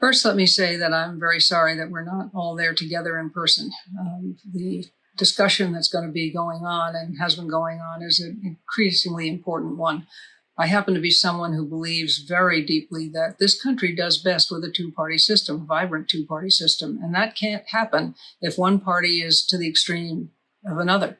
First, let me say that I'm very sorry that we're not all there together in person. The discussion that's going to be going on and has been going on is an increasingly important one. I happen to be someone who believes very deeply that this country does best with a two-party system, a vibrant two-party system, and that can't happen if one party is to the extreme of another,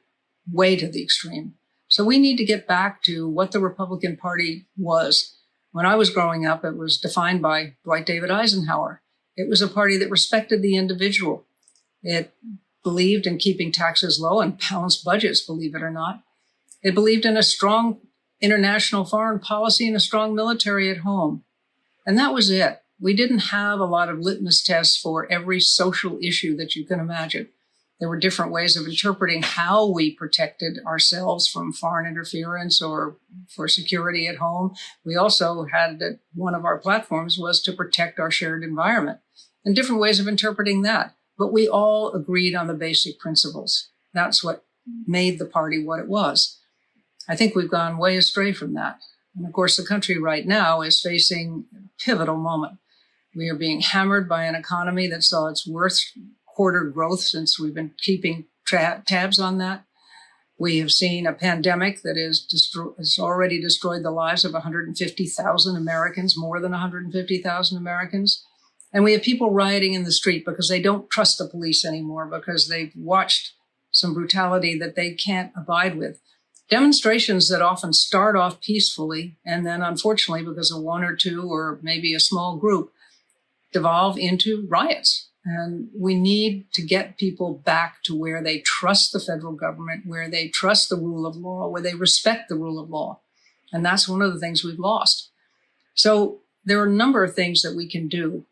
way to the extreme. So we need to get back to what the Republican Party was. When I was growing up, it was defined by Dwight David Eisenhower. It was a party that respected the individual. It believed in keeping taxes low and balanced budgets, believe it or not. It believed in a strong international foreign policy and a strong military at home. And that was it. We didn't have a lot of litmus tests for every social issue that you can imagine. There were different ways of interpreting how we protected ourselves from foreign interference or for security at home. We also had that one of our platforms was to protect our shared environment, and different ways of interpreting that. But we all agreed on the basic principles. That's what made the party what it was. I think we've gone way astray from that. And of course, the country right now is facing a pivotal moment. We are being hammered by an economy that saw its worst quarter growth since we've been keeping tabs on that. We have seen a pandemic that has already destroyed the lives of 150,000 Americans, more than 150,000 Americans. And we have people rioting in the street because they don't trust the police anymore, because they've watched some brutality that they can't abide with. Demonstrations that often start off peacefully and then, unfortunately, because of one or two or maybe a small group, devolve into riots. And we need to get people back to where they trust the federal government, where they trust the rule of law, where they respect the rule of law. And that's one of the things we've lost. So there are a number of things that we can do.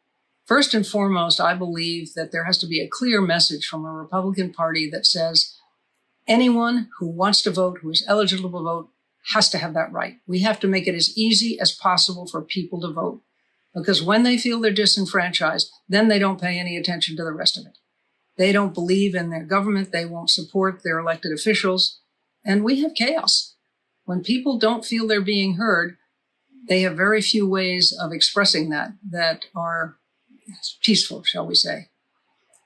First and foremost, I believe that there has to be a clear message from a Republican Party that says anyone who wants to vote, who is eligible to vote, has to have that right. We have to make it as easy as possible for people to vote. Because when they feel they're disenfranchised, then they don't pay any attention to the rest of it. They don't believe in their government. They won't support their elected officials. And we have chaos. When people don't feel they're being heard, they have very few ways of expressing that are peaceful, shall we say.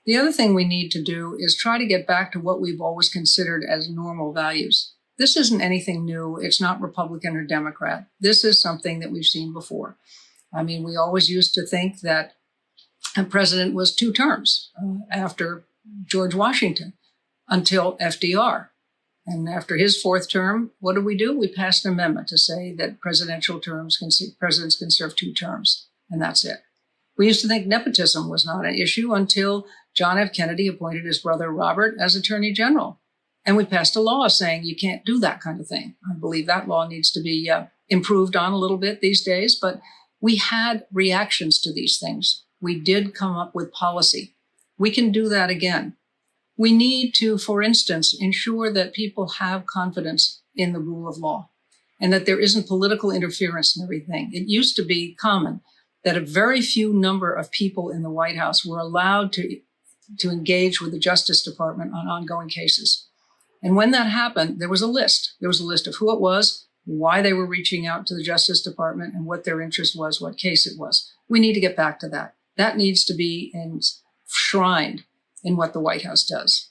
The other thing we need to do is try to get back to what we've always considered as normal values. This isn't anything new. It's not Republican or Democrat. This is something that we've seen before. I mean, we always used to think that a president was 2 terms after George Washington until FDR. And after his 4th term, what did? We passed an amendment to say that presidents can serve 2 terms, and that's it. We used to think nepotism was not an issue until John F. Kennedy appointed his brother Robert as Attorney General. And we passed a law saying you can't do that kind of thing. I believe that law needs to be improved on a little bit these days, but we had reactions to these things. We did come up with policy. We can do that again. We need to, for instance, ensure that people have confidence in the rule of law and that there isn't political interference in everything. It used to be common that a very few number of people in the White House were allowed to engage with the Justice Department on ongoing cases. And when that happened, there was a list. There was a list of who it was, why they were reaching out to the Justice Department, and what their interest was, what case it was. We need to get back to that. That needs to be enshrined in what the White House does.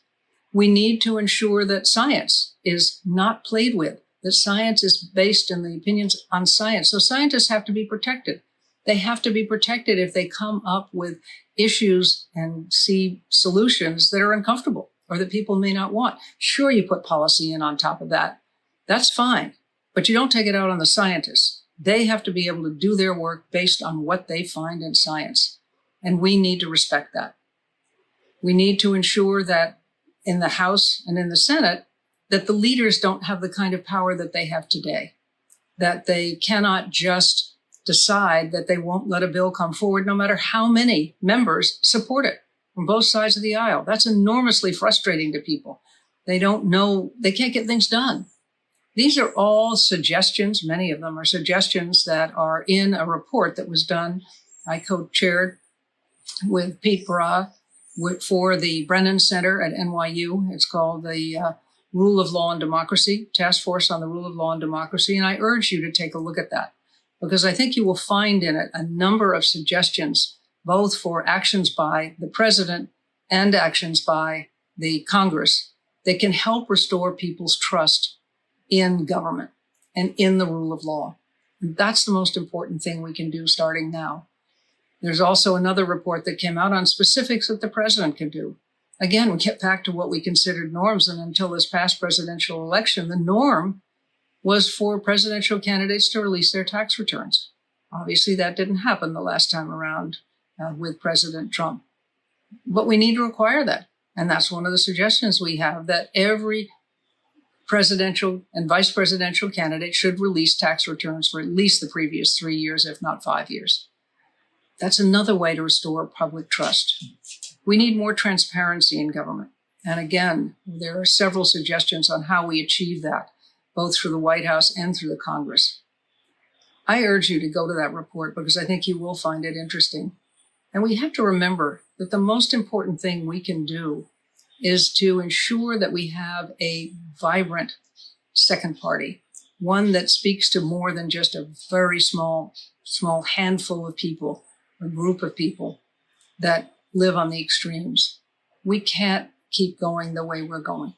We need to ensure that science is not played with, that science is based in the opinions on science. So scientists have to be protected. They have to be protected if they come up with issues and see solutions that are uncomfortable or that people may not want. Sure, you put policy in on top of that. That's fine. But you don't take it out on the scientists. They have to be able to do their work based on what they find in science. And we need to respect that. We need to ensure that in the House and in the Senate, that the leaders don't have the kind of power that they have today, that they cannot just decide that they won't let a bill come forward no matter how many members support it from both sides of the aisle. That's enormously frustrating to people. They don't know, they can't get things done. These are all suggestions. Many of them are suggestions that are in a report that was done. I co-chaired with Pete Barra for the Brennan Center at NYU. It's called the Rule of Law and Democracy, Task Force on the Rule of Law and Democracy. And I urge you to take a look at that, because I think you will find in it a number of suggestions both for actions by the president and actions by the Congress that can help restore people's trust in government and in the rule of law. And that's the most important thing we can do starting now. There's also another report that came out on specifics that the president can do. Again, we get back to what we considered norms, and until this past presidential election, the norm was for presidential candidates to release their tax returns. Obviously, that didn't happen the last time around with President Trump. But we need to require that. And that's one of the suggestions we have, that every presidential and vice presidential candidate should release tax returns for at least the previous 3 years, if not 5 years. That's another way to restore public trust. We need more transparency in government. And again, there are several suggestions on how we achieve that, both through the White House and through the Congress. I urge you to go to that report because I think you will find it interesting. And we have to remember that the most important thing we can do is to ensure that we have a vibrant second party, one that speaks to more than just a very small handful of people, a group of people that live on the extremes. We can't keep going the way we're going.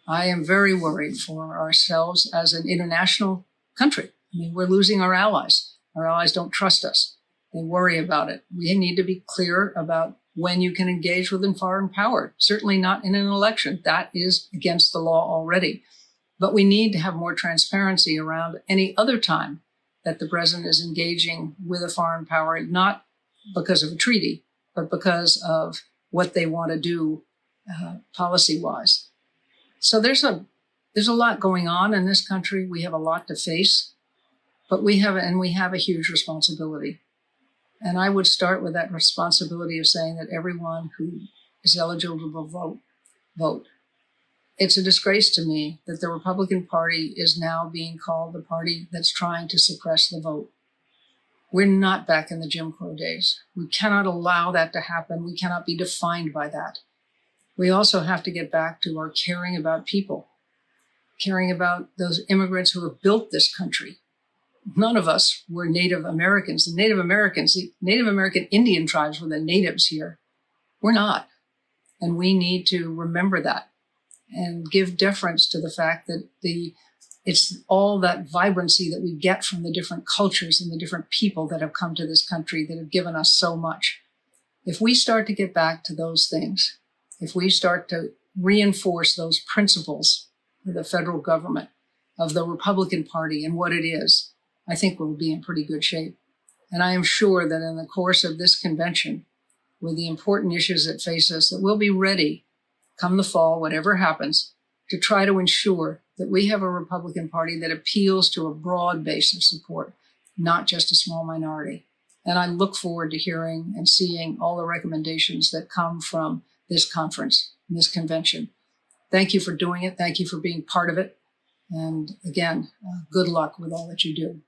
I am very worried for ourselves as an international country. I mean, we're losing our allies. Our allies don't trust us. They worry about it. We need to be clear about when you can engage with a foreign power. Certainly not in an election. That is against the law already. But we need to have more transparency around any other time that the president is engaging with a foreign power, not because of a treaty, but because of what they want to do policy-wise. So there's a lot going on in this country. We have a lot to face, but we have a huge responsibility. And I would start with that responsibility of saying that everyone who is eligible to vote. It's a disgrace to me that the Republican Party is now being called the party that's trying to suppress the vote. We're not back in the Jim Crow days. We cannot allow that to happen. We cannot be defined by that. We also have to get back to our caring about people, caring about those immigrants who have built this country. None of us were Native Americans. The Native American Indian tribes were the natives here. We're not. And we need to remember that and give deference to the fact that it's all that vibrancy that we get from the different cultures and the different people that have come to this country that have given us so much. If we start to get back to those things, if we start to reinforce those principles of the federal government, of the Republican Party and what it is, I think we'll be in pretty good shape. And I am sure that in the course of this convention, with the important issues that face us, that we'll be ready, come the fall, whatever happens, to try to ensure that we have a Republican Party that appeals to a broad base of support, not just a small minority. And I look forward to hearing and seeing all the recommendations that come from this conference, this convention. Thank you for doing it. Thank you for being part of it. And again, good luck with all that you do.